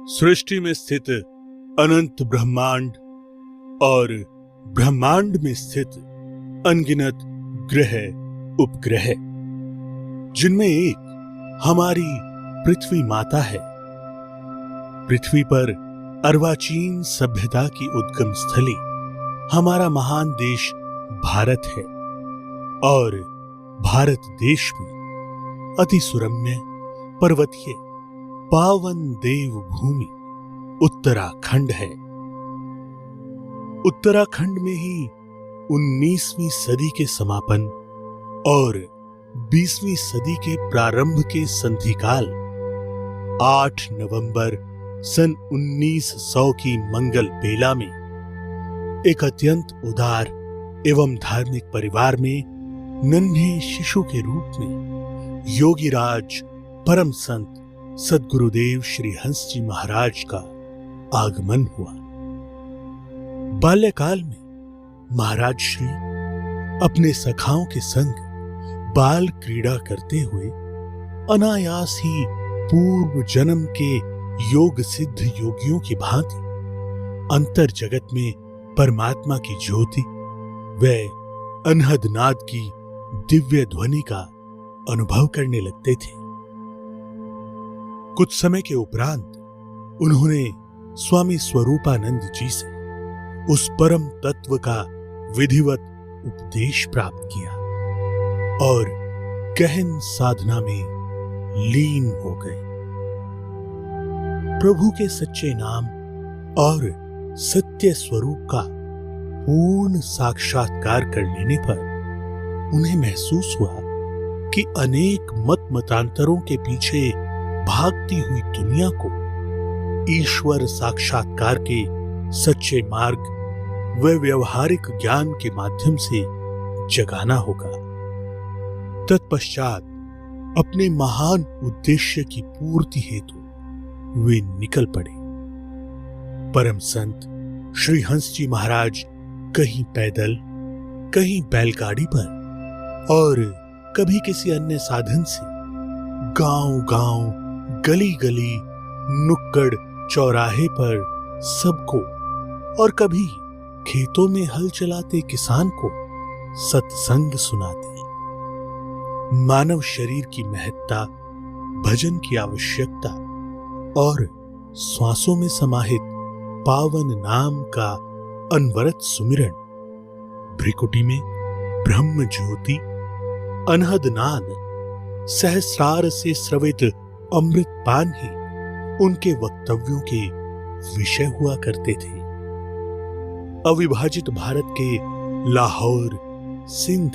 सृष्टि में स्थित अनंत ब्रह्मांड और ब्रह्मांड में स्थित अनगिनत ग्रह उपग्रह, जिनमें एक हमारी पृथ्वी माता है। पृथ्वी पर अर्वाचीन सभ्यता की उद्गम स्थली हमारा महान देश भारत है और भारत देश में अति सुरम्य पर्वतीय पावन देव भूमि उत्तराखंड है। उत्तराखंड में ही 19वीं सदी के समापन और 20वीं सदी के प्रारंभ के संधिकाल 8 नवंबर सन 1900 की मंगल बेला में एक अत्यंत उदार एवं धार्मिक परिवार में नन्हे शिशु के रूप में योगीराज परम संत सद्गुरुदेव श्री हंस जी महाराज का आगमन हुआ। बाल्यकाल में महाराज श्री अपने सखाओं के संग बाल क्रीड़ा करते हुए अनायास ही पूर्व जन्म के योग सिद्ध योगियों की भांति अंतर जगत में परमात्मा की ज्योति व अनहद नाद की दिव्य ध्वनि का अनुभव करने लगते थे। कुछ समय के उपरांत उन्होंने स्वामी स्वरूपानंद जी से उस परम तत्व का विधिवत उपदेश प्राप्त किया और गहन साधना में लीन हो गए। प्रभु के सच्चे नाम और सत्य स्वरूप का पूर्ण साक्षात्कार कर लेने पर उन्हें महसूस हुआ कि अनेक मत मतांतरों के पीछे भागती हुई दुनिया को ईश्वर साक्षात्कार के सच्चे मार्ग व व्यवहारिक ज्ञान के माध्यम से जगाना होगा। तत्पश्चात अपने महान उद्देश्य की पूर्ति हेतु वे निकल पड़े। परम संत श्री हंस जी महाराज कहीं पैदल, कहीं बैलगाड़ी पर और कभी किसी अन्य साधन से गांव-गांव, गली-गली, नुक्कड़ चौराहे पर सबको और कभी खेतों में हल चलाते किसान को सत्संग सुनाते। मानव शरीर की महत्ता, भजन की आवश्यकता और श्वासों में समाहित पावन नाम का अनवरत सुमिरन, भ्रिकुटी में ब्रह्म ज्योति, अनहद नाद, सहस्रार से स्रवित अमृत पान ही उनके वक्तव्यों के विषय हुआ करते थे। अविभाजित भारत के लाहौर, सिंध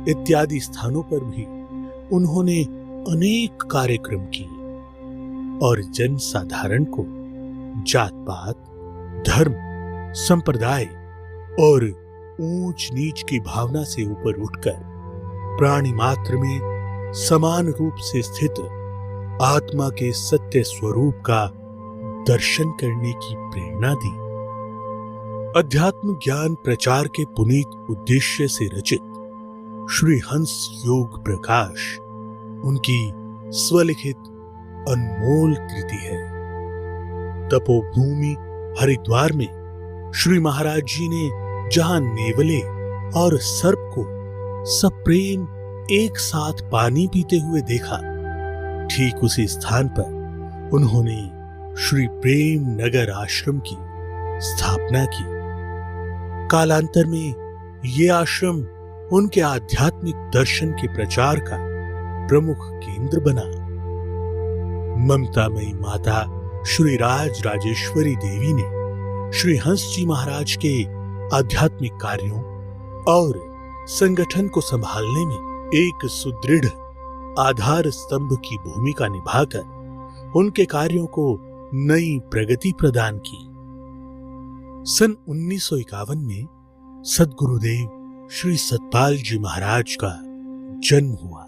इत्यादि स्थानों पर भी उन्होंने अनेक कार्यक्रम किए और जनसाधारण को जात पात, धर्म, संप्रदाय और ऊंच नीच की भावना से ऊपर उठकर प्राणी मात्र में समान रूप से स्थित आत्मा के सत्य स्वरूप का दर्शन करने की प्रेरणा दी। अध्यात्म ज्ञान प्रचार के पुनीत उद्देश्य से रचित श्री हंस योग प्रकाश उनकी स्वलिखित अनमोल कृति है। तपोभूमि हरिद्वार में श्री महाराज जी ने जहां नेवले और सर्प को सप्रेम एक साथ पानी पीते हुए देखा, ठीक उसी स्थान पर उन्होंने श्री प्रेम नगर आश्रम की स्थापना की। कालांतर में ये आश्रम उनके आध्यात्मिक दर्शन के प्रचार का प्रमुख केंद्र बना। ममतामयी माता श्री राज राजेश्वरी देवी ने श्री हंस जी महाराज के आध्यात्मिक कार्यों और संगठन को संभालने में एक सुदृढ़ आधार स्तंभ की भूमिका निभाकर उनके कार्यों को नई प्रगति प्रदान की। सन 1951 में सद्गुरुदेव श्री सतपाल जी महाराज का जन्म हुआ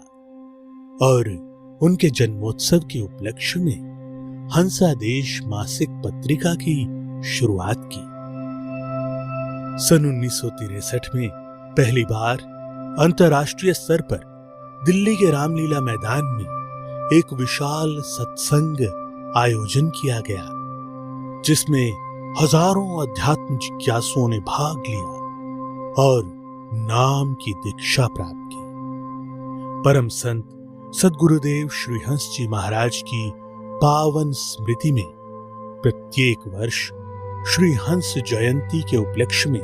और उनके जन्मोत्सव के उपलक्ष्य में हंसादेश मासिक पत्रिका की शुरुआत की। सन 1963 में पहली बार अंतर्राष्ट्रीय स्तर पर दिल्ली के रामलीला मैदान में एक विशाल सत्संग आयोजन किया गया जिसमें हजारों अध्यात्म जिज्ञासुओं ने भाग लिया और नाम की दीक्षा प्राप्त की। परम संत सद्गुरुदेव श्री हंस जी महाराज की पावन स्मृति में प्रत्येक वर्ष श्री हंस जयंती के उपलक्ष्य में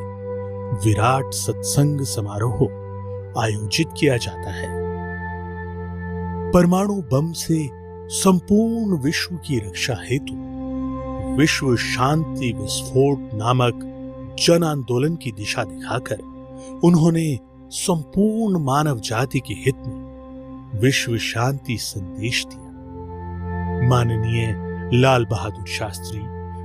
विराट सत्संग समारोह आयोजित किया जाता है। परमाणु बम से संपूर्ण विश्व की रक्षा हेतु विश्व शांति विस्फोट नामक जन आंदोलन की दिशा दिखाकर उन्होंने संपूर्ण मानव जाति के हित में विश्व शांति संदेश दिया। माननीय लाल बहादुर शास्त्री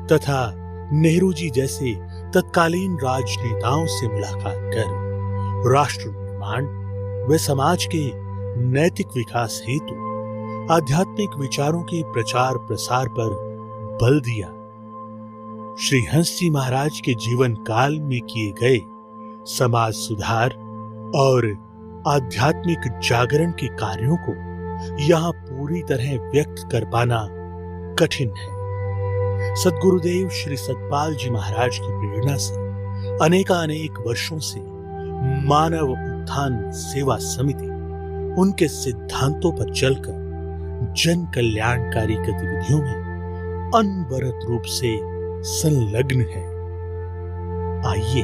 तथा नेहरू जी जैसे तत्कालीन राजनेताओं से मुलाकात कर राष्ट्र निर्माण व समाज के नैतिक विकास हेतु आध्यात्मिक विचारों के प्रचार प्रसार पर बल दिया। श्री हंस जी महाराज के जीवन काल में किए गए समाज सुधार और आध्यात्मिक जागरण के कार्यों को यहां पूरी तरह व्यक्त कर पाना कठिन है। सद्गुरुदेव श्री सतपाल जी महाराज की प्रेरणा से अनेक वर्षों से मानव उत्थान सेवा समिति उनके सिद्धांतों पर चलकर जन कल्याणकारी गतिविधियों में अनवरत रूप से संलग्न है। आइए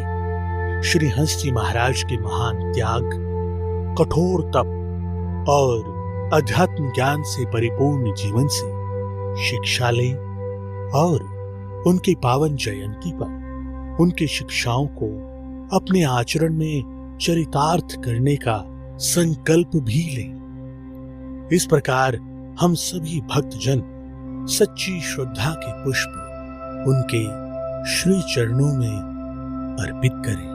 श्री हंस जी महाराज के महान त्याग, कठोर तप और अध्यात्म ज्ञान से परिपूर्ण जीवन से शिक्षा लें और उनकी पावन जयंती पर उनकी शिक्षाओं को अपने आचरण में चरितार्थ करने का संकल्प भी लें। इस प्रकार हम सभी भक्तजन सच्ची श्रद्धा के पुष्प उनके श्री चरणों में अर्पित करें।